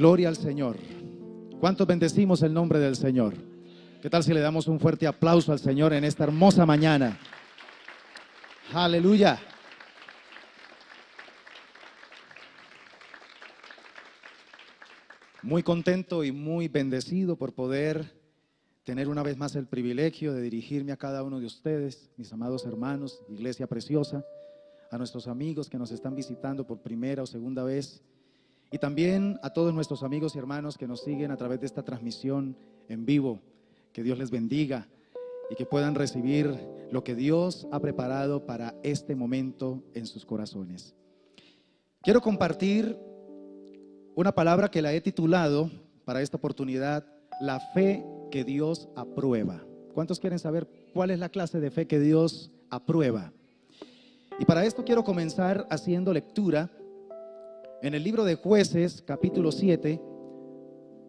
Gloria al Señor. ¿Cuántos bendecimos el nombre del Señor? ¿Qué tal si le damos un fuerte aplauso al Señor en esta hermosa mañana? Aleluya. Muy contento y muy bendecido por poder tener una vez más el privilegio de dirigirme a cada uno de ustedes, mis amados hermanos, iglesia preciosa, a nuestros amigos que nos están visitando por primera o segunda vez, y también a todos nuestros amigos y hermanos que nos siguen a través de esta transmisión en vivo. Que Dios les bendiga y que puedan recibir lo que Dios ha preparado para este momento en sus corazones. Quiero compartir una palabra que la he titulado para esta oportunidad: la fe que Dios aprueba. ¿Cuántos quieren saber cuál es la clase de fe que Dios aprueba? Y para esto quiero comenzar haciendo lectura en el libro de Jueces, capítulo 7,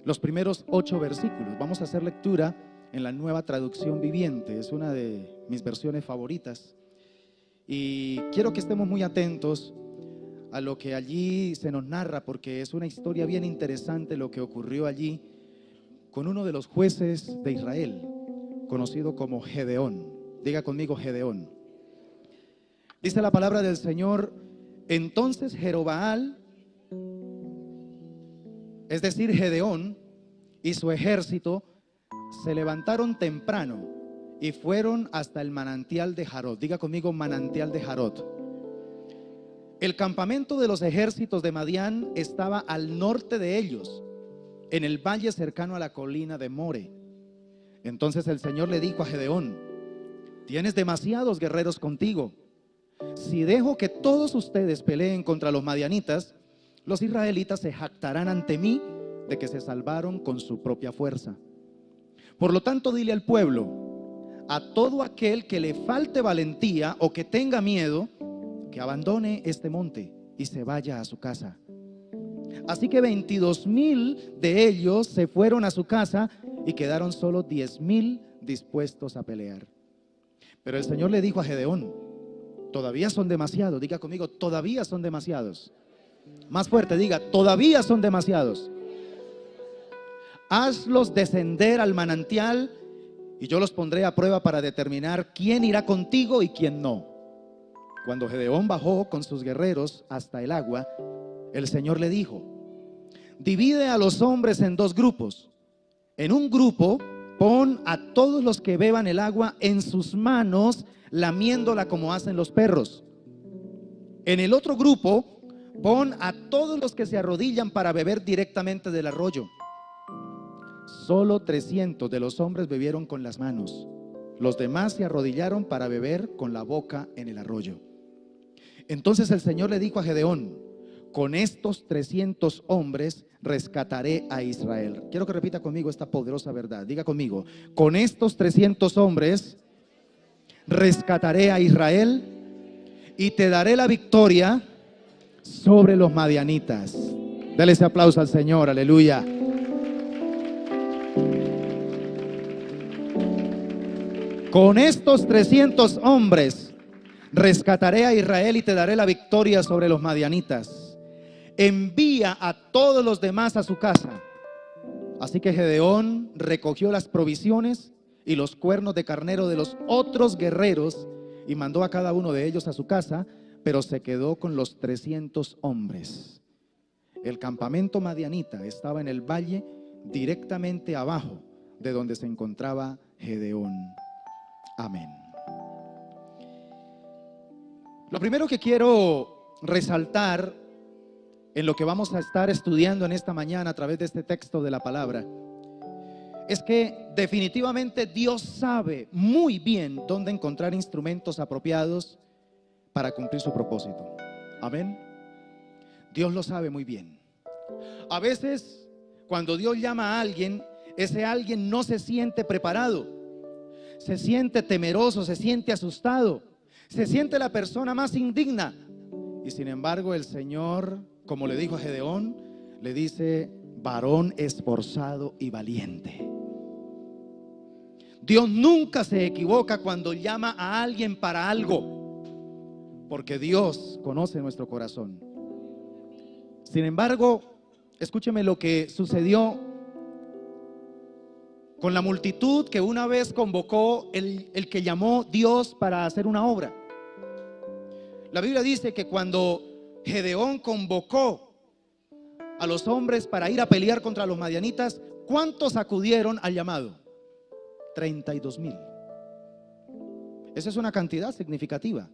los primeros 8 versículos. Vamos a hacer lectura en la Nueva Traducción Viviente. Es una de mis versiones favoritas. Y quiero que estemos muy atentos a lo que allí se nos narra, porque es una historia bien interesante lo que ocurrió allí con uno de los jueces de Israel, conocido como Gedeón. Diga conmigo, Gedeón. Dice la palabra del Señor: entonces Jerobaal, es decir, Gedeón y su ejército, se levantaron temprano y fueron hasta el manantial de Jarot. Diga conmigo, manantial de Jarot. El campamento de los ejércitos de Madián estaba al norte de ellos, en el valle cercano a la colina de More. Entonces el Señor le dijo a Gedeón: tienes demasiados guerreros contigo. Si dejo que todos ustedes peleen contra los madianitas, los israelitas se jactarán ante mí de que se salvaron con su propia fuerza. Por lo tanto, dile al pueblo: a todo aquel que le falte valentía o que tenga miedo, que abandone este monte y se vaya a su casa. Así que 22,000 de ellos se fueron a su casa y quedaron solo 10,000 dispuestos a pelear. Pero el Señor le dijo a Gedeón: todavía son demasiados. Diga conmigo, todavía son demasiados. Más fuerte, diga, todavía son demasiados. Hazlos descender al manantial y yo los pondré a prueba para determinar quién irá contigo y quién no. Cuando Gedeón bajó con sus guerreros hasta el agua, el Señor le dijo: divide a los hombres en 2 grupos. En un grupo pon a todos los que beban el agua en sus manos, lamiéndola como hacen los perros. En el otro grupo pon a todos los que se arrodillan para beber directamente del arroyo. Solo 300 de los hombres bebieron con las manos. Los demás se arrodillaron para beber con la boca en el arroyo. Entonces el Señor le dijo a Gedeón: con estos 300 hombres rescataré a Israel. Quiero que repita conmigo esta poderosa verdad. Diga conmigo: con estos 300 hombres rescataré a Israel y te daré la victoria sobre los madianitas. Dale ese aplauso al Señor, aleluya. Con estos 300 hombres rescataré a Israel y te daré la victoria sobre los madianitas. Envía a todos los demás a su casa. Así que Gedeón recogió las provisiones y los cuernos de carnero de los otros guerreros y mandó a cada uno de ellos a su casa, pero se quedó con los 300 hombres. El campamento madianita estaba en el valle directamente abajo de donde se encontraba Gedeón. Amén. Lo primero que quiero resaltar en lo que vamos a estar estudiando en esta mañana a través de este texto de la palabra es que definitivamente Dios sabe muy bien dónde encontrar instrumentos apropiados para cumplir su propósito. Amén. Dios lo sabe muy bien. A veces cuando Dios llama a alguien, ese alguien no se siente preparado, se siente temeroso, se siente asustado, se siente la persona más indigna. Y sin embargo el Señor, como le dijo a Gedeón, le dice: varón esforzado y valiente. Dios nunca se equivoca cuando llama a alguien para algo, porque Dios conoce nuestro corazón. Sin embargo, escúcheme lo que sucedió con la multitud que una vez convocó el que llamó Dios para hacer una obra. La Biblia dice que cuando Gedeón convocó a los hombres para ir a pelear contra los madianitas, ¿cuántos acudieron al llamado? 32,000. Esa es una cantidad significativa.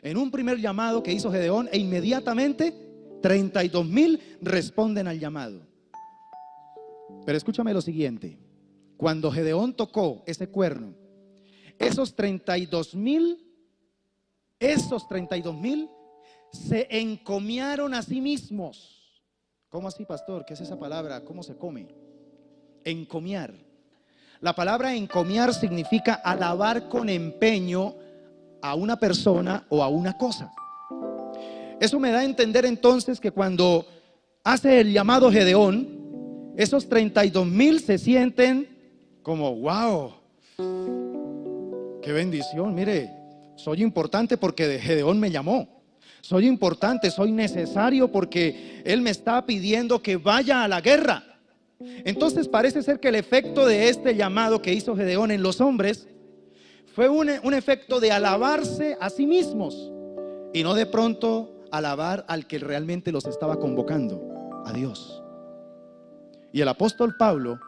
En un primer llamado que hizo Gedeón, e inmediatamente 32,000 responden al llamado. Pero escúchame lo siguiente: cuando Gedeón tocó ese cuerno, esos 32,000 se encomiaron a sí mismos. ¿Cómo así, pastor? ¿Qué es esa palabra? ¿Cómo se come? Encomiar. La palabra encomiar significa alabar con empeño a una persona o a una cosa. Eso me da a entender entonces que cuando hace el llamado Gedeón, esos 32,000 se sienten como: wow, qué bendición, mire, soy importante porque Gedeón me llamó. Soy importante, soy necesario porque él me está pidiendo que vaya a la guerra. Entonces parece ser que el efecto de este llamado que hizo Gedeón en los hombres fue un efecto de alabarse a sí mismos y no de pronto alabar al que realmente los estaba convocando, a Dios. Y el apóstol Pablo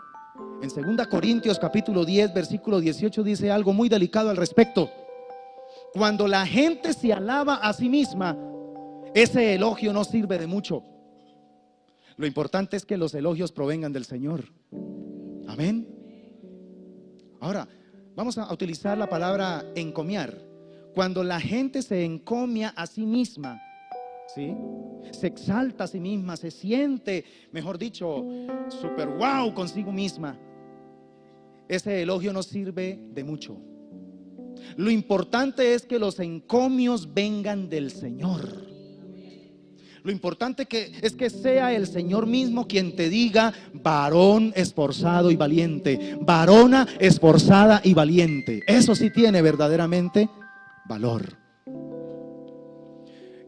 en 2 Corintios capítulo 10 versículo 18 dice algo muy delicado al respecto. Cuando la gente se alaba a sí misma, ese elogio no sirve de mucho. Lo importante es que los elogios provengan del Señor. Amén. Ahora, vamos a utilizar la palabra encomiar. Cuando la gente se encomia a sí misma, ¿sí? Se exalta a sí misma, se siente, mejor dicho, super wow consigo misma, ese elogio no sirve de mucho. Lo importante es que los encomios vengan del Señor. Lo importante es que sea el Señor mismo quien te diga: varón esforzado y valiente, varona esforzada y valiente. Eso sí tiene verdaderamente valor.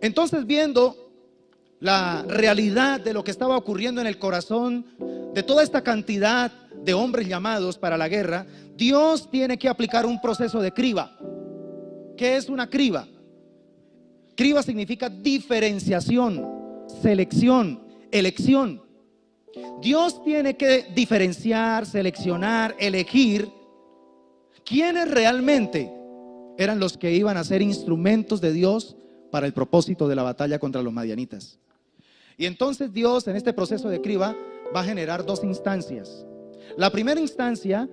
Entonces, viendo la realidad de lo que estaba ocurriendo en el corazón de toda esta cantidad de hombres llamados para la guerra, Dios tiene que aplicar un proceso de criba. ¿Qué es una criba? Criba significa diferenciación, selección, elección. Dios tiene que diferenciar, seleccionar, elegir quiénes realmente eran los que iban a ser instrumentos de Dios para el propósito de la batalla contra los madianitas. Y entonces Dios, en este proceso de criba, va a generar dos instancias. La primera instancia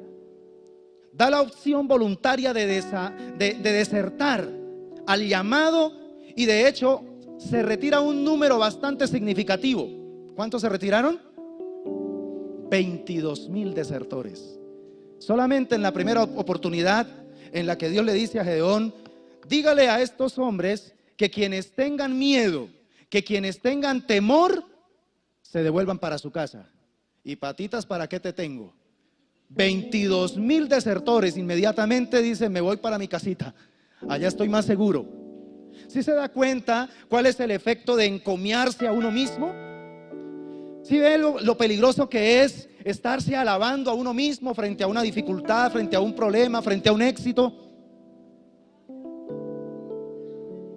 da la opción voluntaria de desertar al llamado, y de hecho se retira un número bastante significativo. ¿Cuántos se retiraron? 22,000 desertores. Solamente en la primera oportunidad en la que Dios le dice a Gedeón: dígale a estos hombres que quienes tengan miedo, que quienes tengan temor, se devuelvan para su casa. Y patitas, ¿para qué te tengo? 22,000 desertores. Inmediatamente dice: me voy para mi casita, allá estoy más seguro. ¿Sí se da cuenta cuál es el efecto de encomiarse a uno mismo? ¿Sí ve lo peligroso que es estarse alabando a uno mismo frente a una dificultad, frente a un problema, frente a un éxito?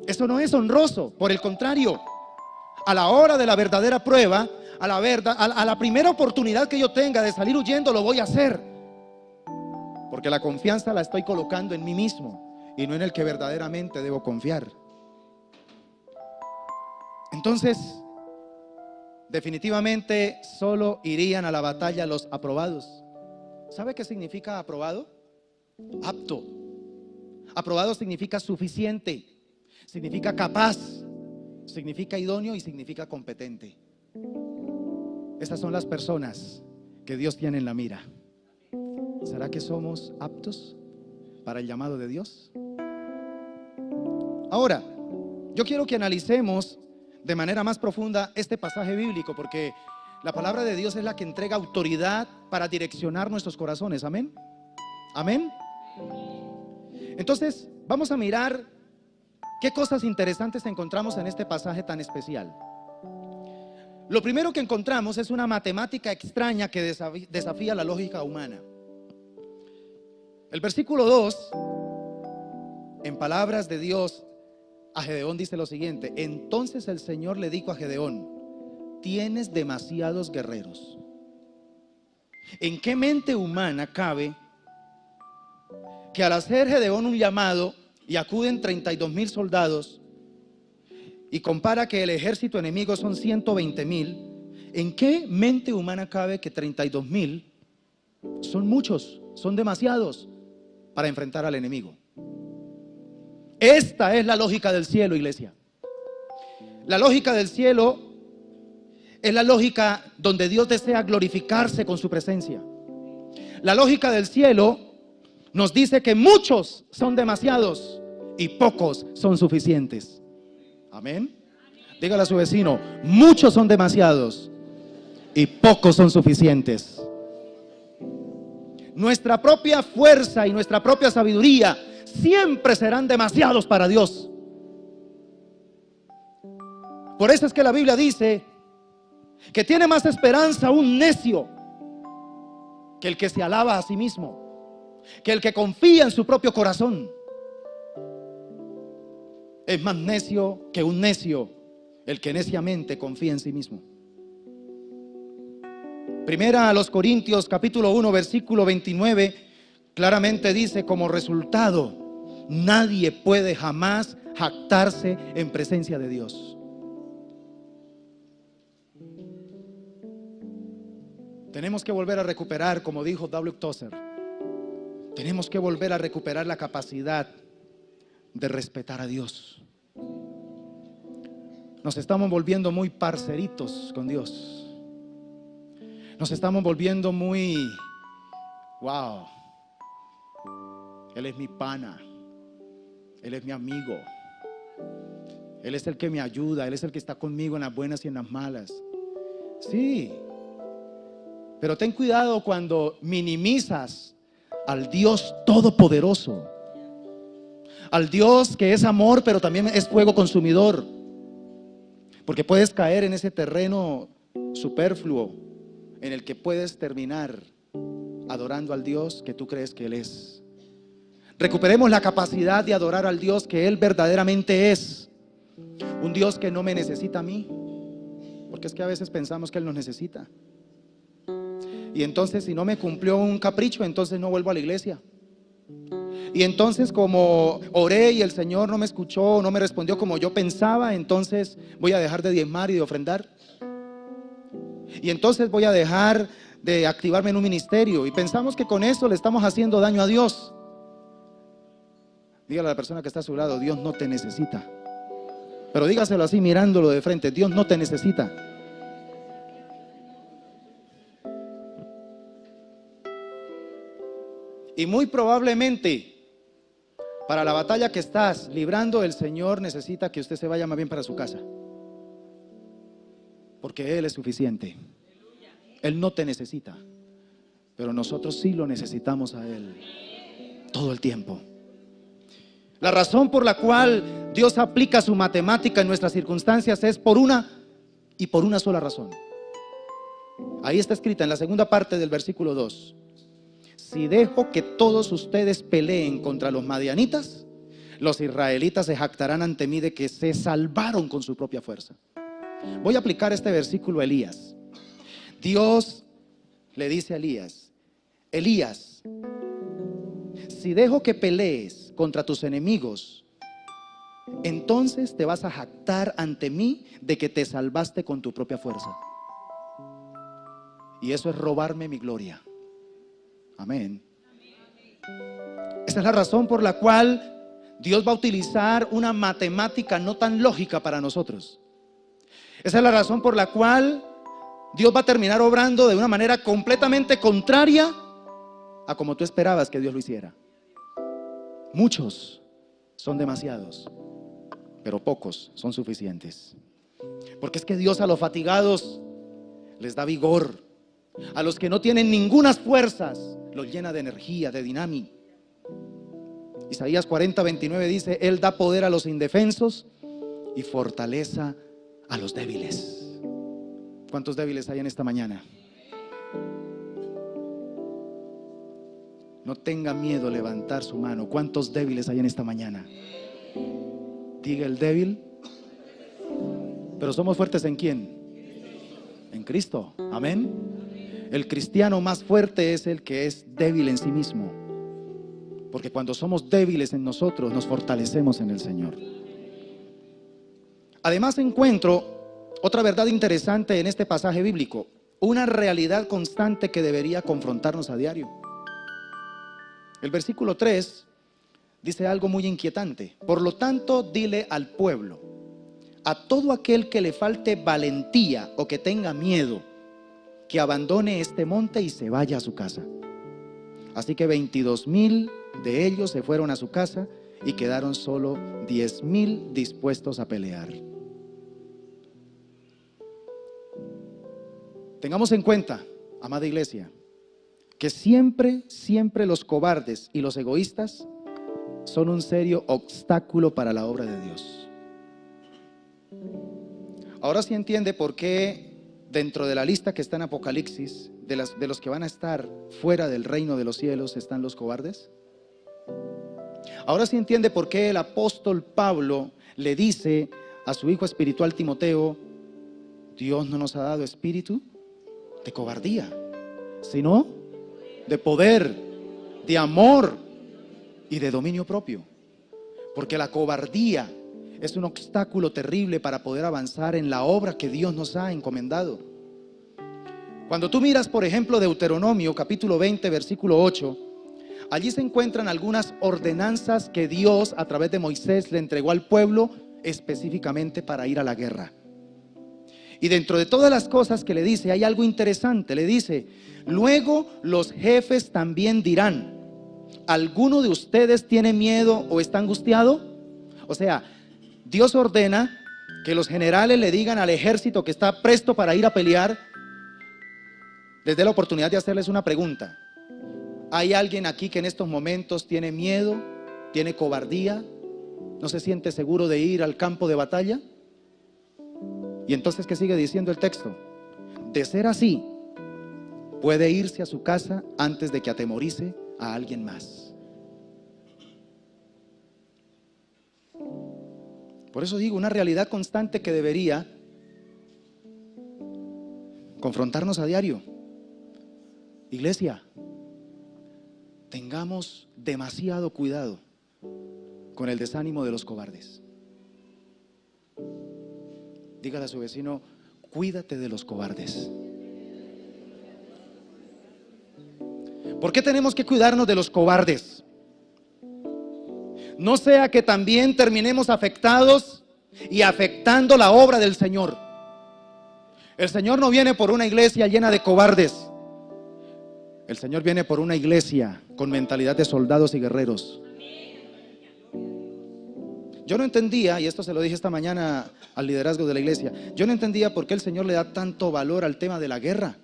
Eso no es honroso. Por el contrario, a la hora de la verdadera prueba, a la primera oportunidad que yo tenga de salir huyendo, lo voy a hacer, porque la confianza la estoy colocando en mí mismo y no en el que verdaderamente debo confiar. Entonces, definitivamente solo irían a la batalla los aprobados. ¿Sabe qué significa aprobado? Apto. Aprobado significa suficiente, significa capaz, significa idóneo y significa competente. Estas son las personas que Dios tiene en la mira. ¿Será que somos aptos para el llamado de Dios? Ahora, yo quiero que analicemos de manera más profunda este pasaje bíblico, porque la palabra de Dios es la que entrega autoridad para direccionar nuestros corazones. Amén. Amén. Entonces, vamos a mirar qué cosas interesantes encontramos en este pasaje tan especial. Lo primero que encontramos es una matemática extraña que desafía la lógica humana. El versículo 2, en palabras de Dios, a Gedeón dice lo siguiente: entonces el Señor le dijo a Gedeón: tienes demasiados guerreros. ¿En qué mente humana cabe que al hacer Gedeón un llamado y acuden 32,000 soldados y compara que el ejército enemigo son 120,000, en qué mente humana cabe que 32,000 son muchos, son demasiados para enfrentar al enemigo? Esta es la lógica del cielo, iglesia. La lógica del cielo es la lógica donde Dios desea glorificarse con su presencia. La lógica del cielo nos dice que muchos son demasiados y pocos son suficientes. Amén. Dígale a su vecino: muchos son demasiados y pocos son suficientes. Nuestra propia fuerza y nuestra propia sabiduría siempre serán demasiados para Dios. Por eso es que la Biblia dice que tiene más esperanza un necio que el que se alaba a sí mismo, que el que confía en su propio corazón. Es más necio que un necio el que neciamente confía en sí mismo. Primera a los Corintios capítulo 1 versículo 29 claramente dice: como resultado, nadie puede jamás jactarse en presencia de Dios. Tenemos que volver a recuperar, como dijo W. Tozer, tenemos que volver a recuperar la capacidad de respetar a Dios. Nos estamos volviendo muy parceritos con Dios. Nos estamos volviendo muy, wow, Él es mi pana, Él es mi amigo, Él es el que me ayuda, Él es el que está conmigo en las buenas y en las malas. Sí, pero ten cuidado cuando minimizas al Dios todopoderoso, al Dios que es amor pero también es fuego consumidor, porque puedes caer en ese terreno superfluo en el que puedes terminar adorando al Dios que tú crees que Él es. Recuperemos la capacidad de adorar al Dios que Él verdaderamente es, un Dios que no me necesita a mí, porque es que a veces pensamos que Él nos necesita. Y entonces, si no me cumplió un capricho, entonces no vuelvo a la iglesia. Y entonces, como oré y el Señor no me escuchó, no me respondió como yo pensaba, entonces voy a dejar de diezmar y de ofrendar. Y entonces voy a dejar de activarme en un ministerio. Y pensamos que con eso le estamos haciendo daño a Dios. Dígale a la persona que está a su lado: Dios no te necesita. Pero dígaselo así, mirándolo de frente: Dios no te necesita. Y muy probablemente para la batalla que estás librando, el Señor necesita que usted se vaya más bien para su casa, porque Él es suficiente. Él no te necesita, pero nosotros sí lo necesitamos a Él todo el tiempo. La razón por la cual Dios aplica su matemática en nuestras circunstancias es por una sola razón. Ahí está escrita en la segunda parte del versículo 2: si dejo que todos ustedes peleen contra los madianitas, los israelitas se jactarán ante mí de que se salvaron con su propia fuerza. Voy a aplicar este versículo a Elías. Dios le dice a Elías: Elías, si dejo que pelees contra tus enemigos, entonces te vas a jactar ante mí de que te salvaste con tu propia fuerza. Y eso es robarme mi gloria. Amén. Esa es la razón por la cual Dios va a utilizar una matemática no tan lógica para nosotros. Esa es la razón por la cual Dios va a terminar obrando de una manera completamente contraria a como tú esperabas que Dios lo hiciera. Muchos son demasiados, pero pocos son suficientes. Porque es que Dios a los fatigados les da vigor. A los que no tienen ningunas fuerzas los llena de energía, de dinámica. Isaías 40:29 dice: Él da poder a los indefensos y fortaleza a los débiles. ¿Cuántos débiles hay en esta mañana? No tenga miedo levantar su mano. ¿Cuántos débiles hay en esta mañana? Diga el débil. Pero somos fuertes ¿en quién? En Cristo. Amén. El cristiano más fuerte es el que es débil en sí mismo. Porque cuando somos débiles en nosotros, nos fortalecemos en el Señor. Además encuentro otra verdad interesante en este pasaje bíblico. Una realidad constante que debería confrontarnos a diario. El versículo 3 dice algo muy inquietante. Por lo tanto, dile al pueblo, a todo aquel que le falte valentía o que tenga miedo, que abandone este monte y se vaya a su casa. Así que 22,000 de ellos se fueron a su casa y quedaron solo 10,000 dispuestos a pelear. Tengamos en cuenta, amada iglesia, que siempre los cobardes y los egoístas son un serio obstáculo para la obra de Dios. Ahora sí entiende por qué dentro de la lista que está en Apocalipsis, de los que van a estar fuera del reino de los cielos, están los cobardes. Ahora sí entiende por qué el apóstol Pablo le dice a su hijo espiritual Timoteo: Dios no nos ha dado espíritu de cobardía, sino de poder, de amor y de dominio propio. Porque la cobardía es un obstáculo terrible para poder avanzar en la obra que Dios nos ha encomendado. Cuando tú miras, por ejemplo, Deuteronomio capítulo 20, versículo 8, allí se encuentran algunas ordenanzas que Dios a través de Moisés le entregó al pueblo específicamente para ir a la guerra. Y dentro de todas las cosas que le dice, hay algo interesante. Le dice: luego los jefes también dirán, ¿alguno de ustedes tiene miedo o está angustiado? O sea, Dios ordena que los generales le digan al ejército que está presto para ir a pelear, les dé la oportunidad de hacerles una pregunta. ¿Hay alguien aquí que en estos momentos tiene miedo, tiene cobardía, no se siente seguro de ir al campo de batalla? Y entonces, ¿qué sigue diciendo el texto? De ser así, puede irse a su casa antes de que atemorice a alguien más. Por eso digo, una realidad constante que debería confrontarnos a diario. Iglesia, tengamos demasiado cuidado con el desánimo de los cobardes. Dígale a su vecino: cuídate de los cobardes. ¿Por qué tenemos que cuidarnos de los cobardes? No sea que también terminemos afectados y afectando la obra del Señor. El Señor no viene por una iglesia llena de cobardes. El Señor viene por una iglesia con mentalidad de soldados y guerreros. Yo no entendía, y esto se lo dije esta mañana al liderazgo de la iglesia, yo no entendía por qué el Señor le da tanto valor al tema de la guerra.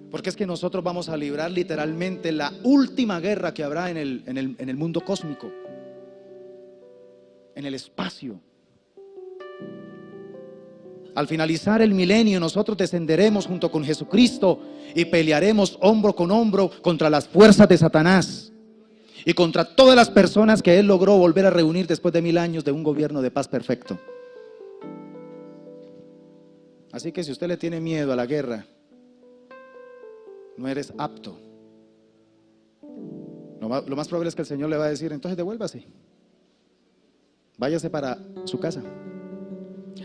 Porque es que nosotros vamos a librar literalmente la última guerra que habrá en el mundo cósmico, en el espacio. Al finalizar el milenio, nosotros descenderemos junto con Jesucristo y pelearemos hombro con hombro contra las fuerzas de Satanás y contra todas las personas que Él logró volver a reunir después de 1000 años de un gobierno de paz perfecto. Así que si usted le tiene miedo a la guerra, no eres apto. Lo más probable es que el Señor le va a decir: entonces devuélvase, váyase para su casa.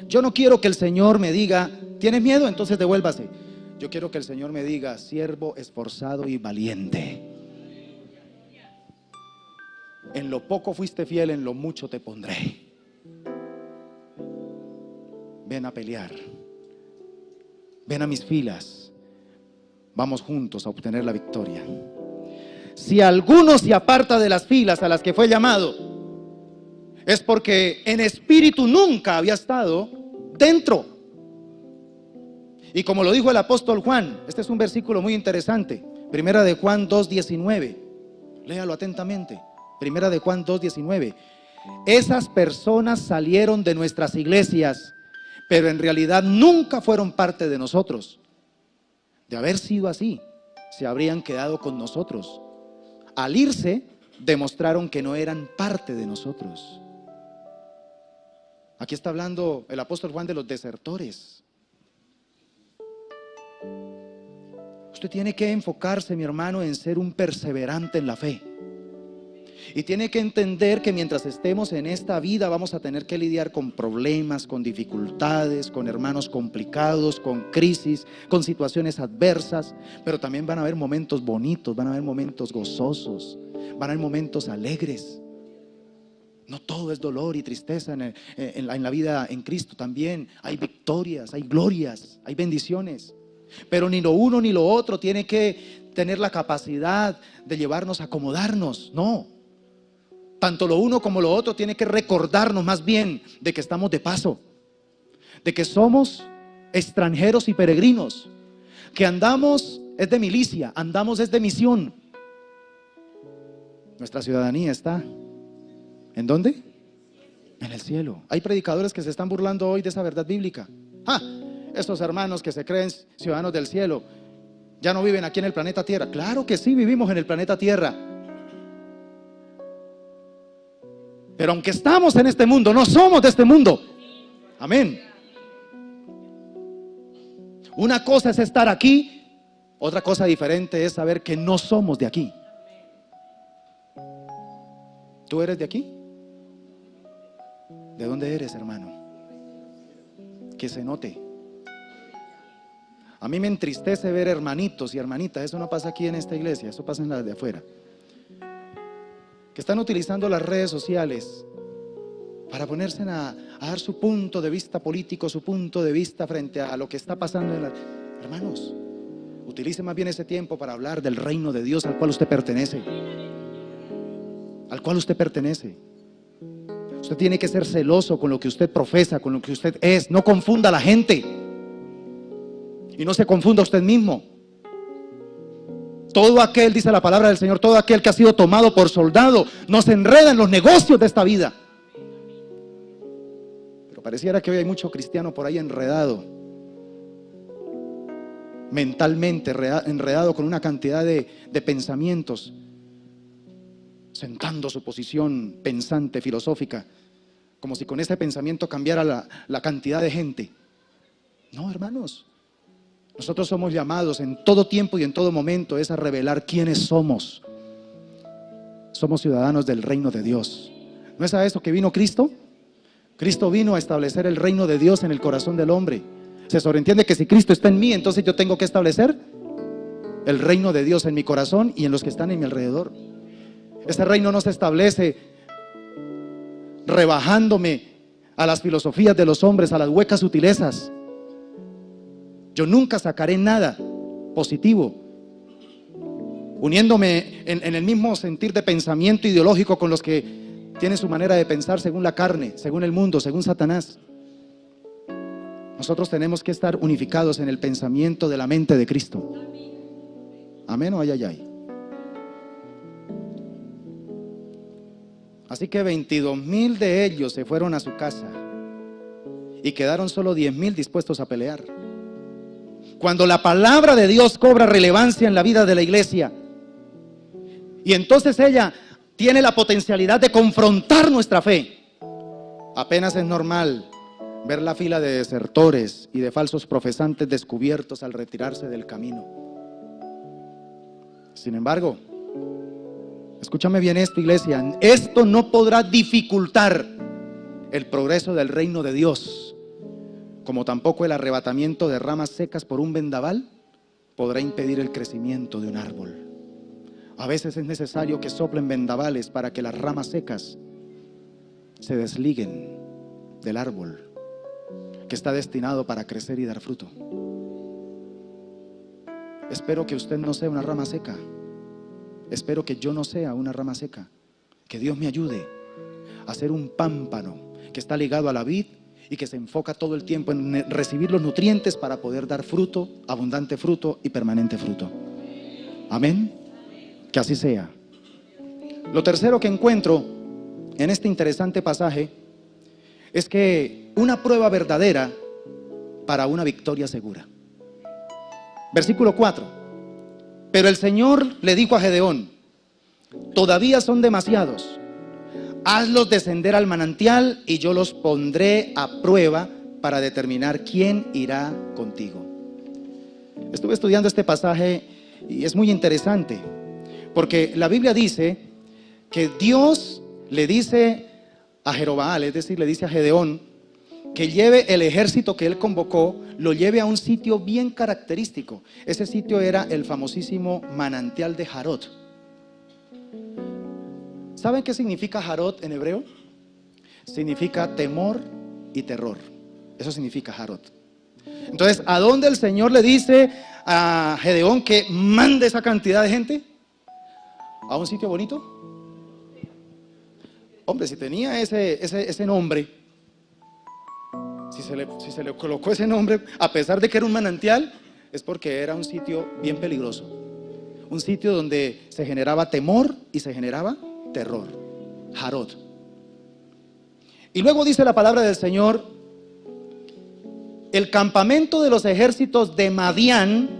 Yo no quiero que el Señor me diga: ¿tienes miedo? Entonces devuélvase. Yo quiero que el Señor me diga: siervo esforzado y valiente, en lo poco fuiste fiel, en lo mucho te pondré. Ven a pelear, ven a mis filas, vamos juntos a obtener la victoria. Si alguno se aparta de las filas a las que fue llamado, es porque en espíritu nunca había estado dentro. Y como lo dijo el apóstol Juan, este es un versículo muy interesante, Primera de Juan 2:19, léalo atentamente. Primera de Juan 2:19. Esas personas salieron de nuestras iglesias, pero en realidad nunca fueron parte de nosotros. De haber sido así, se habrían quedado con nosotros. Al irse, demostraron que no eran parte de nosotros. Aquí está hablando el apóstol Juan de los desertores. Usted tiene que enfocarse, mi hermano, en ser un perseverante en la fe. Y tiene que entender que mientras estemos en esta vida vamos a tener que lidiar con problemas, con dificultades, con hermanos complicados, con crisis, con situaciones adversas. Pero también van a haber momentos bonitos, van a haber momentos gozosos, van a haber momentos alegres. No todo es dolor y tristeza en la vida en Cristo. También hay victorias, hay glorias, hay bendiciones. Pero ni lo uno ni lo otro tiene que tener la capacidad de llevarnos a acomodarnos. No. Tanto lo uno como lo otro tiene que recordarnos más bien de que estamos de paso, de que somos extranjeros y peregrinos, que andamos es de milicia, andamos es de misión. Nuestra ciudadanía está ¿en dónde? En el cielo. Hay predicadores que se están burlando hoy de esa verdad bíblica. Estos hermanos que se creen ciudadanos del cielo ya no viven aquí en el planeta Tierra. Claro que sí, vivimos en el planeta Tierra. Pero aunque estamos en este mundo, no somos de este mundo. Amén. Una cosa es estar aquí, otra cosa diferente es saber que no somos de aquí. ¿Tú eres de aquí? ¿De dónde eres, hermano? Que se note. A mí me entristece ver hermanitos y hermanitas, eso no pasa aquí en esta iglesia, eso pasa en la de afuera, que están utilizando las redes sociales para ponerse a dar su punto de vista político, su punto de vista frente a lo que está pasando en la... Hermanos, utilice más bien ese tiempo para hablar del reino de Dios al cual usted pertenece. Al cual usted pertenece. Usted tiene que ser celoso con lo que usted profesa, con lo que usted es. No confunda a la gente. Y no se confunda usted mismo. Todo aquel, dice la palabra del Señor, todo aquel que ha sido tomado por soldado, no se enreda en los negocios de esta vida. Pero pareciera que hoy hay mucho cristiano por ahí enredado, mentalmente enredado con una cantidad de pensamientos, sentando su posición pensante, filosófica, como si con ese pensamiento cambiara la cantidad de gente. No, hermanos. Nosotros somos llamados en todo tiempo y en todo momento es a revelar quiénes somos. Somos ciudadanos del reino de Dios. ¿No es a eso que vino Cristo? Cristo vino a establecer el reino de Dios en el corazón del hombre. Se sobreentiende que si Cristo está en mí, entonces yo tengo que establecer el reino de Dios en mi corazón y en los que están en mi alrededor. Ese reino no se establece rebajándome a las filosofías de los hombres, a las huecas sutilezas. Yo nunca sacaré nada positivo uniéndome en el mismo sentir de pensamiento ideológico con los que tienen su manera de pensar según la carne, según el mundo, según Satanás. Nosotros tenemos que estar unificados en el pensamiento de la mente de Cristo. Amén o ay, ay, ay. Así que 22,000 de ellos se fueron a su casa y quedaron solo 10,000 dispuestos a pelear. Cuando la palabra de Dios cobra relevancia en la vida de la iglesia y entonces ella tiene la potencialidad de confrontar nuestra fe, apenas es normal ver la fila de desertores y de falsos profesantes descubiertos al retirarse del camino. Sin embargo, escúchame bien esto, iglesia, esto no podrá dificultar el progreso del reino de Dios, como tampoco el arrebatamiento de ramas secas por un vendaval podrá impedir el crecimiento de un árbol. A veces es necesario que soplen vendavales para que las ramas secas se desliguen del árbol que está destinado para crecer y dar fruto. Espero que usted no sea una rama seca. Espero que yo no sea una rama seca. Que Dios me ayude a ser un pámpano que está ligado a la vid y que se enfoca todo el tiempo en recibir los nutrientes para poder dar fruto, abundante fruto y permanente fruto. Amén. Que así sea. Lo tercero que encuentro en este interesante pasaje es que una prueba verdadera para una victoria segura. Versículo 4. Pero el Señor le dijo a Gedeón: todavía son demasiados. Hazlos descender al manantial y yo los pondré a prueba para determinar quién irá contigo. Estuve estudiando este pasaje y es muy interesante, porque la Biblia dice que Dios le dice a Jerobbaal, es decir, le dice a Gedeón, que lleve el ejército que él convocó, lo lleve a un sitio bien característico. Ese sitio era el famosísimo manantial de Jarot. ¿Saben qué significa Jarot en hebreo? Significa temor y terror. Eso significa Jarot. Entonces, ¿a dónde el Señor le dice a Gedeón que mande esa cantidad de gente? ¿A un sitio bonito? Hombre, si tenía ese nombre, si se le colocó ese nombre, a pesar de que era un manantial, es porque era un sitio bien peligroso. Un sitio donde se generaba temor y se generaba terror. Jarot. Y luego dice la palabra del Señor: el campamento de los ejércitos de Madián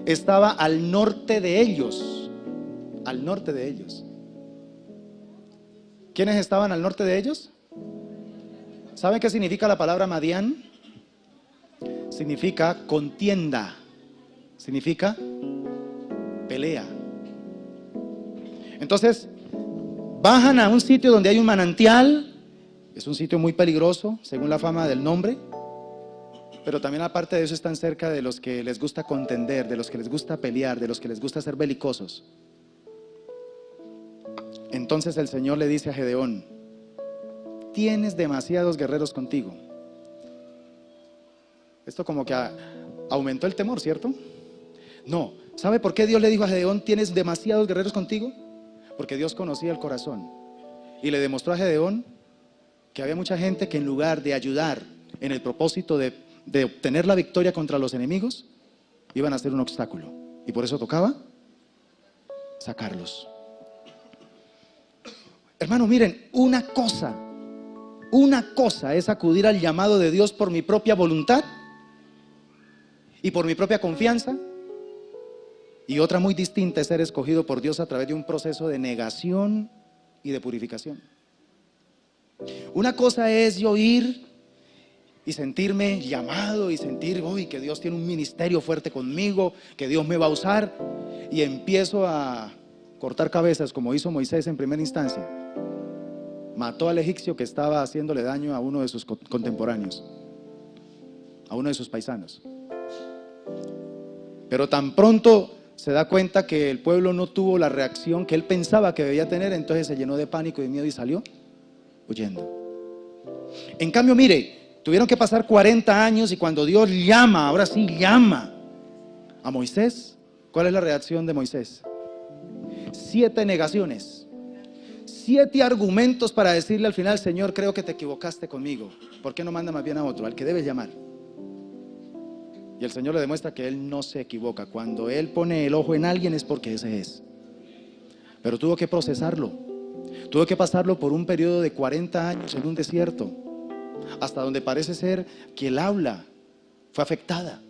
estaba al norte de ellos. Al norte de ellos. ¿Quiénes estaban al norte de ellos? ¿Saben qué significa la palabra Madián? Significa contienda. Significa pelea. Entonces, bajan a un sitio donde hay un manantial. Es un sitio muy peligroso, según la fama del nombre. Pero también aparte de eso están cerca de los que les gusta contender, de los que les gusta pelear, de los que les gusta ser belicosos. Entonces el Señor le dice a Gedeón: tienes demasiados guerreros contigo. Esto como que aumentó el temor, ¿cierto? No. ¿Sabe por qué Dios le dijo a Gedeón: tienes demasiados guerreros contigo? Porque Dios conocía el corazón y le demostró a Gedeón que había mucha gente que en lugar de ayudar en el propósito de obtener la victoria contra los enemigos, iban a ser un obstáculo, y por eso tocaba sacarlos. Hermano, miren, una cosa es acudir al llamado de Dios por mi propia voluntad y por mi propia confianza, y otra muy distinta es ser escogido por Dios a través de un proceso de negación y de purificación. Una cosa es yo ir y sentirme llamado y sentir que Dios tiene un ministerio fuerte conmigo, que Dios me va a usar, y empiezo a cortar cabezas como hizo Moisés en primera instancia. Mató al egipcio que estaba haciéndole daño a uno de sus contemporáneos, a uno de sus paisanos. Pero tan pronto se da cuenta que el pueblo no tuvo la reacción que él pensaba que debía tener, entonces se llenó de pánico y de miedo y salió huyendo. En cambio, mire, tuvieron que pasar 40 años y cuando Dios llama, ahora sí llama a Moisés, ¿cuál es la reacción de Moisés? 7 negaciones, 7 argumentos para decirle al final: Señor, creo que te equivocaste conmigo, ¿por qué no manda más bien a otro, al que debes llamar? Y el Señor le demuestra que Él no se equivoca. Cuando Él pone el ojo en alguien es porque ese es. Pero tuvo que procesarlo, tuvo que pasarlo por un periodo de 40 años en un desierto, hasta donde parece ser que el habla fue afectada.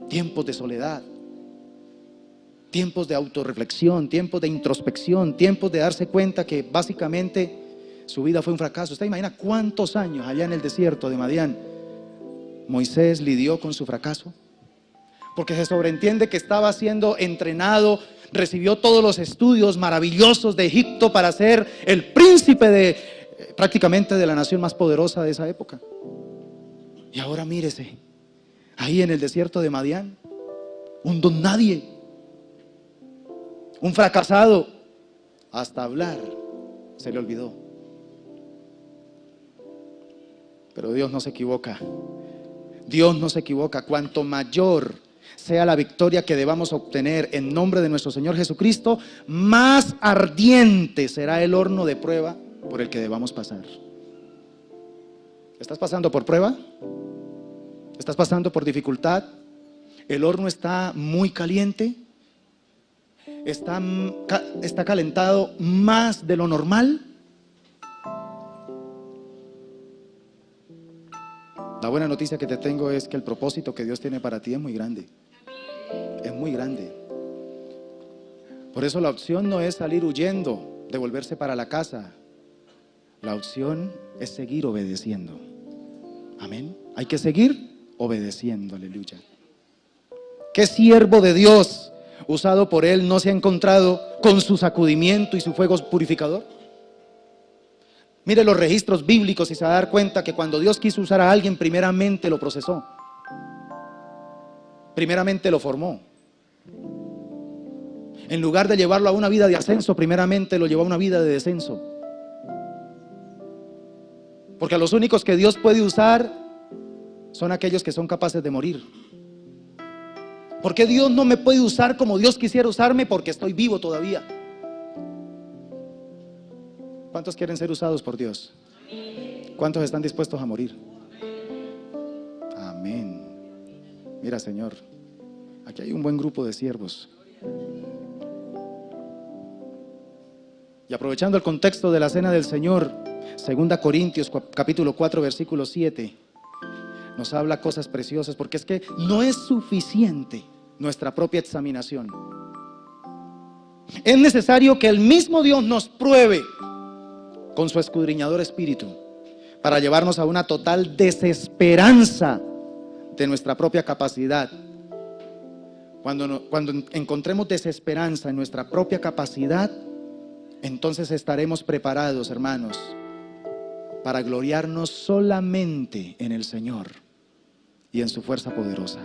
Tiempos de soledad, tiempos de autorreflexión, tiempos de introspección, tiempos de darse cuenta que básicamente su vida fue un fracaso. ¿Usted imagina cuántos años allá en el desierto de Madián Moisés lidió con su fracaso? Porque se sobreentiende que estaba siendo entrenado, recibió todos los estudios maravillosos de Egipto para ser el príncipe prácticamente de la nación más poderosa de esa época. Y ahora mírese, ahí en el desierto de Madián, un don nadie, un fracasado, hasta hablar se le olvidó. Pero Dios no se equivoca. Dios no se equivoca. Cuanto mayor sea la victoria que debamos obtener en nombre de nuestro Señor Jesucristo, más ardiente será el horno de prueba por el que debamos pasar. ¿Estás pasando por prueba? ¿Estás pasando por dificultad? ¿El horno está muy caliente? ¿Está calentado más de lo normal? La buena noticia que te tengo es que el propósito que Dios tiene para ti es muy grande. Es muy grande. Por eso la opción no es salir huyendo, de volverse para la casa. La opción es seguir obedeciendo. Amén. Hay que seguir obedeciendo, aleluya. ¿Qué siervo de Dios usado por Él no se ha encontrado con su sacudimiento y su fuego purificador? Mire los registros bíblicos y se va a dar cuenta que cuando Dios quiso usar a alguien, primeramente lo procesó. Primeramente lo formó. En lugar de llevarlo a una vida de ascenso, primeramente lo llevó a una vida de descenso. Porque a los únicos que Dios puede usar son aquellos que son capaces de morir. ¿Por qué Dios no me puede usar como Dios quisiera usarme? Porque estoy vivo todavía. ¿Cuántos quieren ser usados por Dios? ¿Cuántos están dispuestos a morir? Amén. Mira, Señor, aquí hay un buen grupo de siervos. Y aprovechando el contexto de la cena del Señor, 2 Corintios capítulo 4 versículo 7 nos habla cosas preciosas, porque es que no es suficiente nuestra propia examinación. Es necesario que el mismo Dios nos pruebe con su escudriñador espíritu para llevarnos a una total desesperanza de nuestra propia capacidad. Cuando encontremos desesperanza en nuestra propia capacidad, entonces estaremos preparados, hermanos, para gloriarnos solamente en el Señor y en su fuerza poderosa.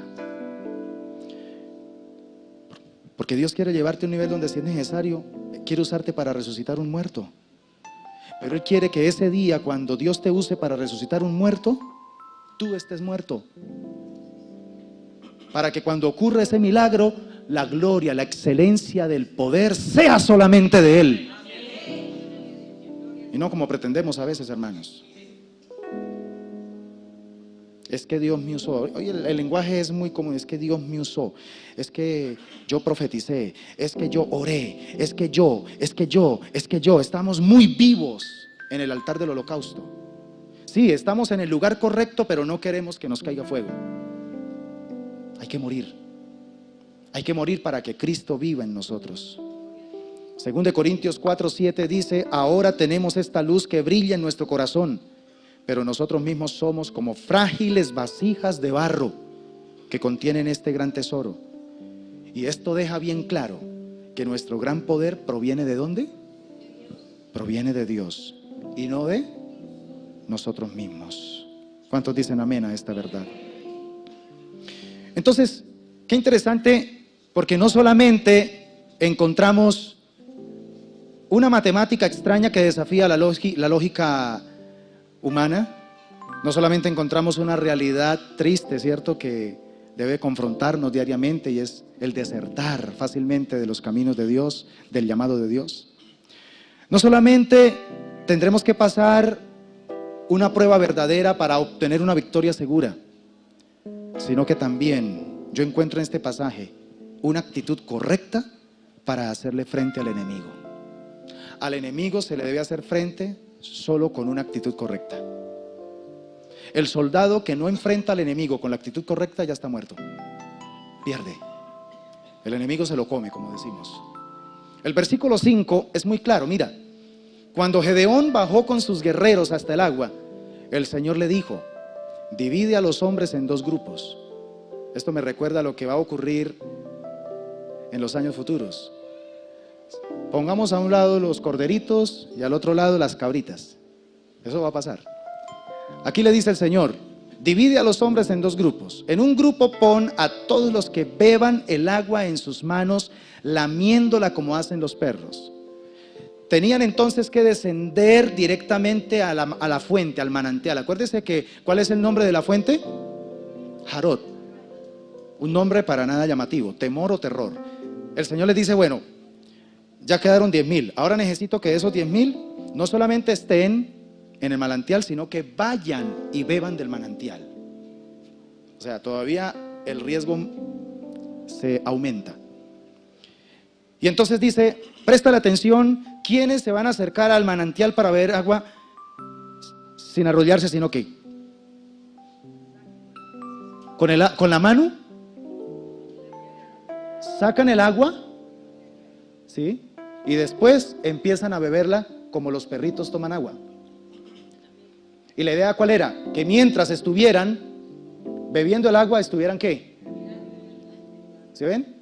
Porque Dios quiere llevarte a un nivel donde, si es necesario, quiere usarte para resucitar un muerto. Pero Él quiere que ese día, cuando Dios te use para resucitar un muerto, tú estés muerto. Para que cuando ocurra ese milagro, la gloria, la excelencia del poder sea solamente de Él. Y no como pretendemos a veces, hermanos. Es que Dios me usó. Oye, el lenguaje es muy común. Es que Dios me usó. Es que yo profeticé. Es que yo oré. Es que yo. Estamos muy vivos en el altar del holocausto. Sí, estamos en el lugar correcto, pero no queremos que nos caiga fuego. Hay que morir. Hay que morir para que Cristo viva en nosotros. 2 Corintios 4:7 dice: ahora tenemos esta luz que brilla en nuestro corazón, pero nosotros mismos somos como frágiles vasijas de barro que contienen este gran tesoro. Y esto deja bien claro que nuestro gran poder proviene ¿de dónde? Proviene de Dios y no de nosotros mismos. ¿Cuántos dicen amén a esta verdad? Entonces, qué interesante, porque no solamente encontramos una matemática extraña que desafía la lógica humana, no solamente encontramos una realidad triste, ¿cierto?, que debe confrontarnos diariamente, y es el desertar fácilmente de los caminos de Dios, del llamado de Dios. No solamente tendremos que pasar una prueba verdadera para obtener una victoria segura, sino que también yo encuentro en este pasaje una actitud correcta para hacerle frente al enemigo. Al enemigo se le debe hacer frente solo con una actitud correcta. El soldado que no enfrenta al enemigo con la actitud correcta ya está muerto. Pierde. El enemigo se lo come, como decimos. El versículo 5 es muy claro. Mira, cuando Gedeón bajó con sus guerreros hasta el agua, el Señor le dijo: divide a los hombres en dos grupos. Esto me recuerda a lo que va a ocurrir en los años futuros. Pongamos a un lado los corderitos y al otro lado las cabritas. Eso va a pasar. Aquí le dice el Señor: divide a los hombres en dos grupos. En un grupo pon a todos los que beban el agua en sus manos, lamiéndola como hacen los perros. Tenían entonces que descender directamente a la fuente, al manantial. Acuérdese que, ¿cuál es el nombre de la fuente? Harod. Un nombre para nada llamativo, temor o terror. El Señor les dice: bueno, ya quedaron 10,000. Ahora necesito que esos 10,000 no solamente estén en el manantial, sino que vayan y beban del manantial. O sea, todavía el riesgo se aumenta. Y entonces dice: presta la atención, ¿quiénes se van a acercar al manantial para beber agua sin arrodillarse, sino que con la mano, sacan el agua, ¿sí? Y después empiezan a beberla como los perritos toman agua. Y la idea, ¿cuál era? Que mientras estuvieran bebiendo el agua, ¿estuvieran qué? ¿Se ven?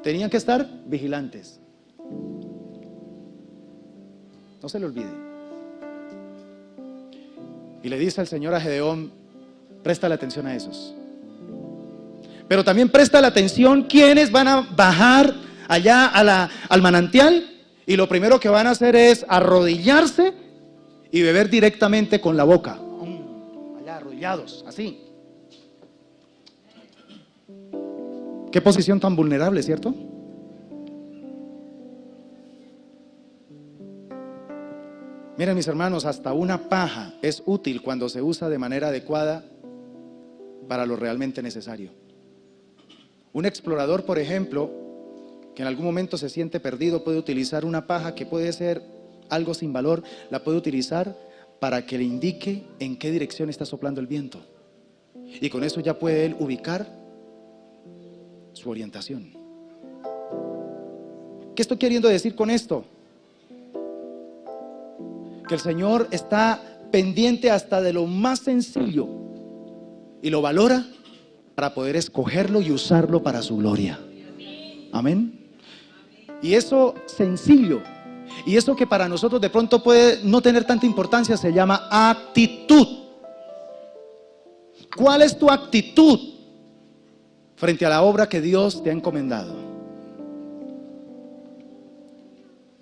Tenían que estar vigilantes. No se le olvide. Y le dice el Señor a Gedeón: presta la atención a esos. Pero también presta la atención quienes van a bajar allá al manantial, y lo primero que van a hacer es arrodillarse y beber directamente con la boca. Allá arrodillados, así. Qué posición tan vulnerable, ¿cierto? Miren, mis hermanos, hasta una paja es útil cuando se usa de manera adecuada para lo realmente necesario. Un explorador, por ejemplo, que en algún momento se siente perdido, puede utilizar una paja que puede ser algo sin valor, la puede utilizar para que le indique en qué dirección está soplando el viento. Y con eso ya puede él ubicar su orientación. ¿Qué estoy queriendo decir con esto? Que el Señor está pendiente hasta de lo más sencillo y lo valora para poder escogerlo y usarlo para su gloria. Amén. Y eso sencillo, y eso que para nosotros de pronto puede no tener tanta importancia, se llama actitud. ¿Cuál es tu actitud frente a la obra que Dios te ha encomendado?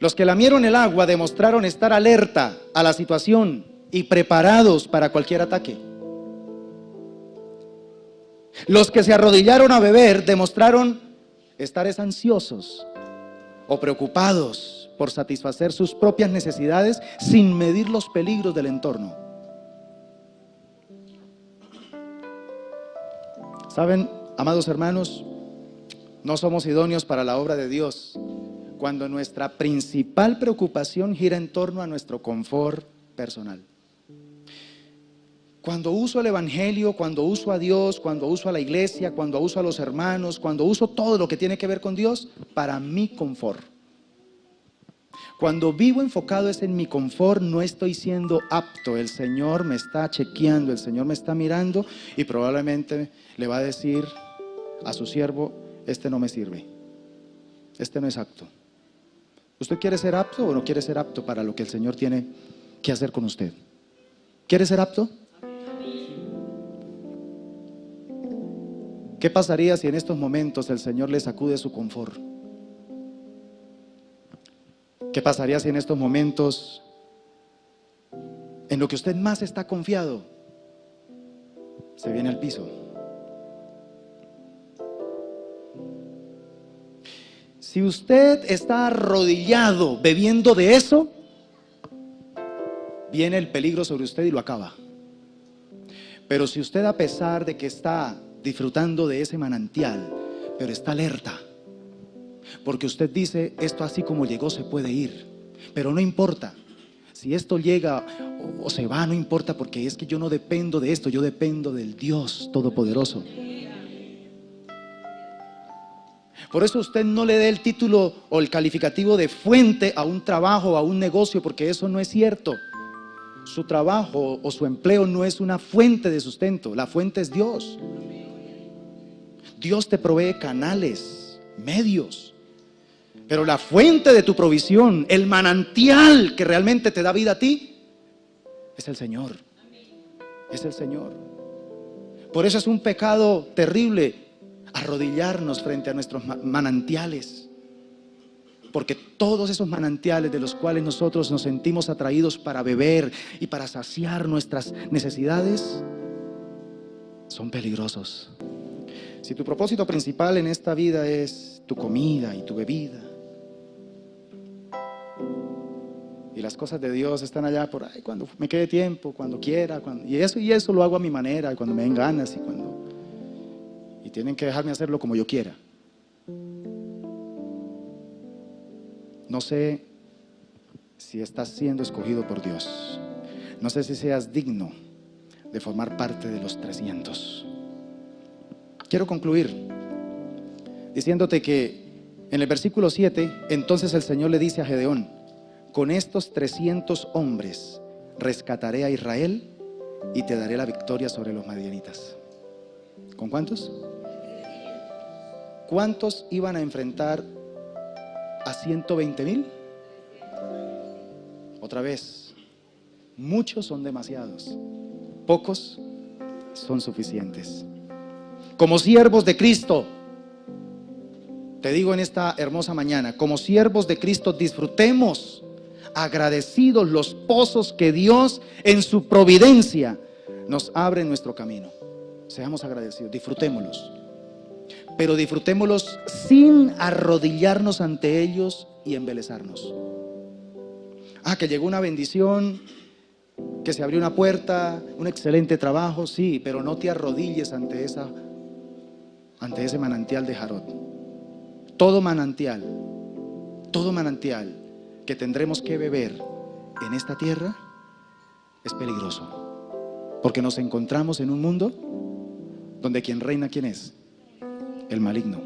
Los que lamieron el agua demostraron estar alerta a la situación y preparados para cualquier ataque. Los que se arrodillaron a beber demostraron estar ansiosos o preocupados por satisfacer sus propias necesidades sin medir los peligros del entorno. ¿Saben, amados hermanos? No somos idóneos para la obra de Dios cuando nuestra principal preocupación gira en torno a nuestro confort personal. Cuando uso el evangelio, cuando uso a Dios, cuando uso a la iglesia, cuando uso a los hermanos, cuando uso todo lo que tiene que ver con Dios, para mi confort. Cuando vivo enfocado es en mi confort, no estoy siendo apto. El Señor me está chequeando, el Señor me está mirando y probablemente le va a decir a su siervo: este no me sirve, este no es apto. ¿Usted quiere ser apto o no quiere ser apto para lo que el Señor tiene que hacer con usted? ¿Quiere ser apto? ¿Qué pasaría si en estos momentos el Señor le sacude su confort? ¿Qué pasaría si en estos momentos, en lo que usted más está confiado, se viene al piso? Si usted está arrodillado bebiendo de eso, viene el peligro sobre usted y lo acaba. Pero si usted, a pesar de que está disfrutando de ese manantial, pero está alerta, porque usted dice: esto así como llegó se puede ir, pero no importa si esto llega o se va, no importa, porque es que yo no dependo de esto, yo dependo del Dios Todopoderoso. Por eso usted no le dé el título o el calificativo de fuente a un trabajo o a un negocio, porque eso no es cierto. Su trabajo o su empleo no es una fuente de sustento, la fuente es Dios. Dios te provee canales, medios, pero la fuente de tu provisión, el manantial que realmente te da vida a ti, es el Señor. Es el Señor. Por eso es un pecado terrible arrodillarnos frente a nuestros manantiales, porque todos esos manantiales de los cuales nosotros nos sentimos atraídos para beber y para saciar nuestras necesidades son peligrosos. Si tu propósito principal en esta vida es tu comida y tu bebida, y las cosas de Dios están allá por ahí cuando me quede tiempo, cuando quiera, y eso lo hago a mi manera, cuando me den ganas y tienen que dejarme hacerlo como yo quiera. No sé si estás siendo escogido por Dios. No sé si seas digno de formar parte de los 300. quiero concluir diciéndote que en el versículo 7, entonces el Señor le dice a Gedeón: con estos 300 hombres rescataré a Israel y te daré la victoria sobre los madianitas. ¿Con cuántos? ¿Cuántos iban a enfrentar a 120,000? Otra vez, muchos son demasiados, pocos son suficientes. Como siervos de Cristo, te digo en esta hermosa mañana, como siervos de Cristo, disfrutemos agradecidos los pozos que Dios en su providencia nos abre en nuestro camino. Seamos agradecidos, disfrutémoslos, pero disfrutémoslos sin arrodillarnos ante ellos y embelezarnos. Que llegó una bendición, que se abrió una puerta, un excelente trabajo, sí, pero no te arrodilles ante ese manantial de Jarod. Todo manantial que tendremos que beber en esta tierra es peligroso, porque nos encontramos en un mundo donde quien reina, ¿quién es? El maligno.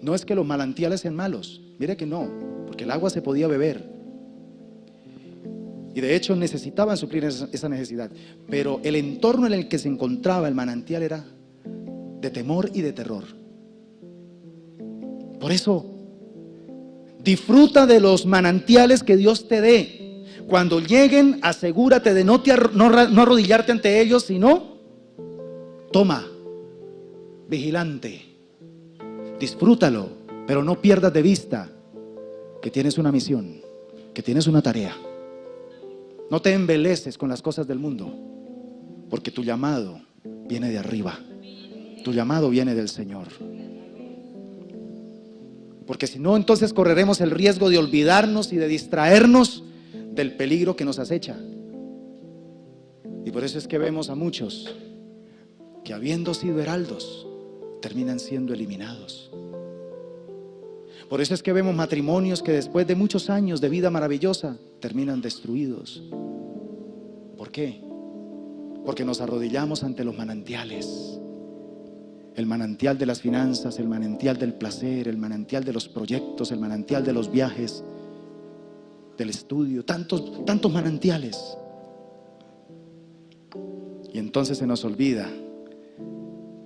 No es que los manantiales sean malos, mire que no, porque el agua se podía beber y de hecho necesitaban suplir esa necesidad, pero el entorno en el que se encontraba el manantial era de temor y de terror. Por eso, disfruta de los manantiales que Dios te dé. Cuando lleguen, asegúrate de no arrodillarte ante ellos, sino toma, vigilante, disfrútalo, pero no pierdas de vista que tienes una misión, que tienes una tarea. No te embeleces con las cosas del mundo, porque tu llamado viene de arriba, tu llamado viene del Señor. Porque si no, entonces correremos el riesgo de olvidarnos y de distraernos del peligro que nos acecha. Y por eso es que vemos a muchos que, habiendo sido heraldos, terminan siendo eliminados. Por eso es que vemos matrimonios que después de muchos años de vida maravillosa terminan destruidos. ¿Por qué? Porque nos arrodillamos ante los manantiales. El manantial de las finanzas, el manantial del placer, el manantial de los proyectos, el manantial de los viajes, del estudio, tantos manantiales. Y entonces se nos olvida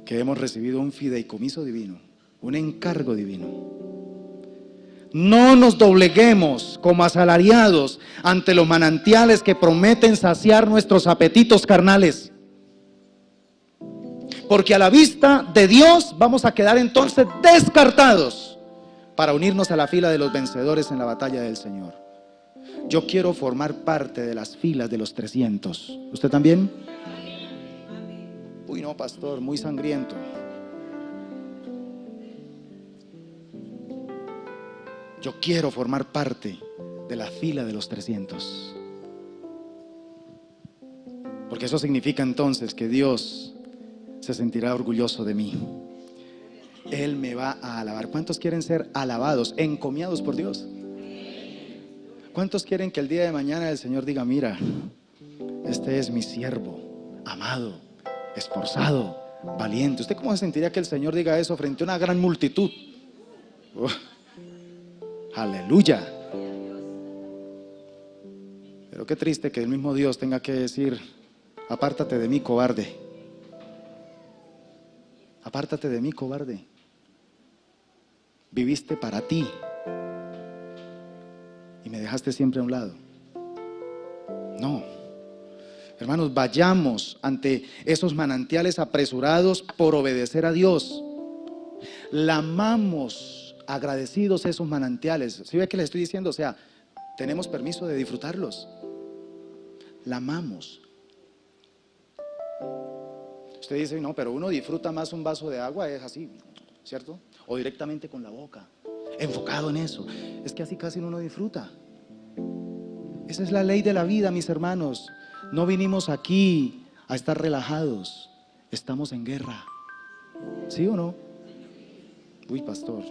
que hemos recibido un fideicomiso divino, un encargo divino. No nos dobleguemos como asalariados ante los manantiales que prometen saciar nuestros apetitos carnales. Porque a la vista de Dios vamos a quedar entonces descartados para unirnos a la fila de los vencedores en la batalla del Señor. Yo quiero formar parte de las filas de los 300. ¿Usted también? Uy, no, pastor, muy sangriento. Yo quiero formar parte de la fila de los 300. Porque eso significa entonces que Dios se sentirá orgulloso de mí. Él me va a alabar. ¿Cuántos quieren ser alabados, encomiados por Dios? ¿Cuántos quieren que el día de mañana el Señor diga: mira, este es mi siervo, amado, esforzado, valiente? ¿Usted cómo se sentiría que el Señor diga eso frente a una gran multitud? Aleluya. Pero qué triste que el mismo Dios tenga que decir: apártate de mí, cobarde. Apártate de mí, cobarde. Viviste para ti y me dejaste siempre a un lado. No, hermanos, vayamos ante esos manantiales apresurados por obedecer a Dios. Lamamos agradecidos esos manantiales. ¿Sí ve que les estoy diciendo? O sea, tenemos permiso de disfrutarlos. Lamamos. Usted dice: no, pero uno disfruta más un vaso de agua, es así, ¿cierto? O directamente con la boca, enfocado en eso. Es que así casi uno no disfruta. Esa es la ley de la vida, mis hermanos. No vinimos aquí a estar relajados, estamos en guerra. ¿Sí o no? Uy, pastor,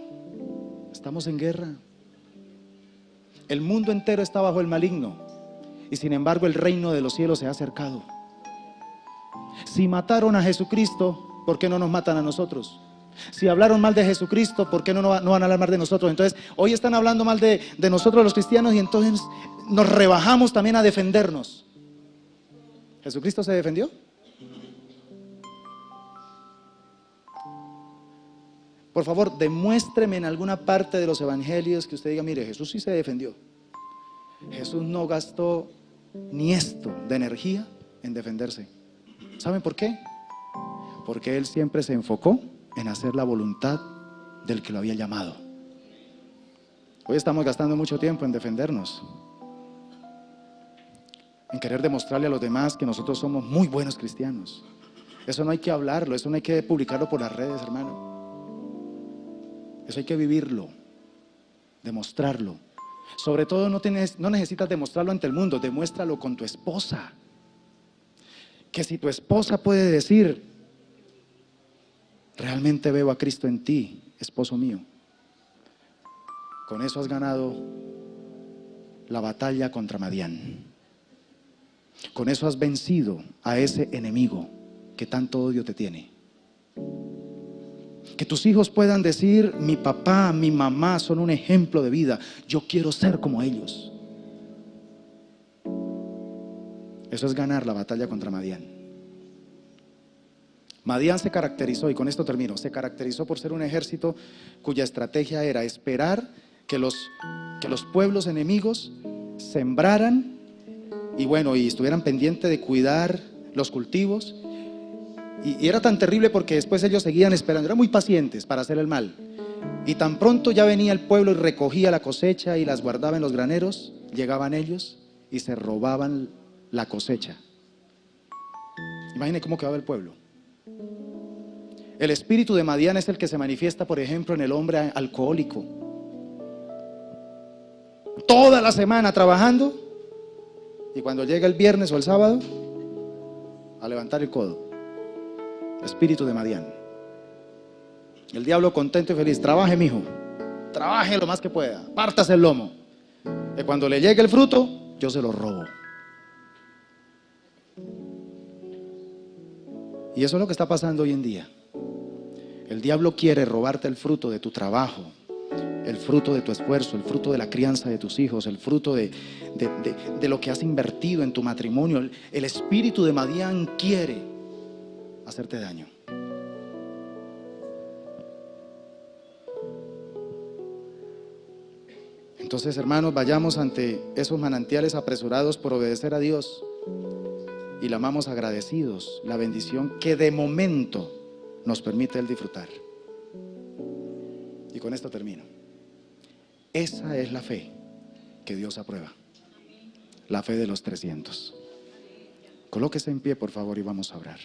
estamos en guerra. El mundo entero está bajo el maligno y sin embargo el reino de los cielos se ha acercado. Si mataron a Jesucristo, ¿por qué no nos matan a nosotros? Si hablaron mal de Jesucristo, ¿por qué no van a hablar mal de nosotros? Entonces, hoy están hablando mal de nosotros los cristianos y entonces nos rebajamos también a defendernos. ¿Jesucristo se defendió? Por favor, demuéstreme en alguna parte de los evangelios que usted diga, mire, Jesús sí se defendió. Jesús no gastó ni esto de energía en defenderse. ¿Saben por qué? Porque Él siempre se enfocó en hacer la voluntad del que lo había llamado. Hoy estamos gastando mucho tiempo en defendernos, en querer demostrarle a los demás que nosotros somos muy buenos cristianos. Eso no hay que hablarlo, eso no hay que publicarlo por las redes, hermano. Eso hay que vivirlo, demostrarlo. Sobre todo no necesitas demostrarlo ante el mundo, demuéstralo con tu esposa. Que si tu esposa puede decir, realmente veo a Cristo en ti, esposo mío, con eso has ganado la batalla contra Madián. Con eso has vencido a ese enemigo que tanto odio te tiene. Que tus hijos puedan decir, mi papá, mi mamá son un ejemplo de vida, yo quiero ser como ellos. Eso es ganar la batalla contra Madián. Madián se caracterizó, y con esto termino, se caracterizó por ser un ejército cuya estrategia era esperar que los pueblos enemigos sembraran y estuvieran pendientes de cuidar los cultivos. Y era tan terrible porque después ellos seguían esperando, eran muy pacientes para hacer el mal. Y tan pronto ya venía el pueblo y recogía la cosecha y las guardaba en los graneros, llegaban ellos y se robaban la cosecha. Imaginen cómo quedaba el pueblo. El espíritu de Madián es el que se manifiesta, por ejemplo, en el hombre alcohólico. Toda la semana trabajando y cuando llega el viernes o el sábado, a levantar el codo. Espíritu de Madián. El diablo contento y feliz, trabaje mijo, trabaje lo más que pueda, pártase el lomo, que cuando le llegue el fruto, yo se lo robo. Y eso es lo que está pasando hoy en día. El diablo quiere robarte el fruto de tu trabajo, el fruto de tu esfuerzo, el fruto de la crianza de tus hijos, el fruto de lo que has invertido en tu matrimonio. El espíritu de Madián quiere hacerte daño. Entonces, hermanos, vayamos ante esos manantiales apresurados por obedecer a Dios y lamamos agradecidos la bendición que de momento nos permite Él disfrutar. Y con esto termino. Esa es la fe que Dios aprueba, la fe de los 300. Colóquese en pie, por favor, y vamos a orar.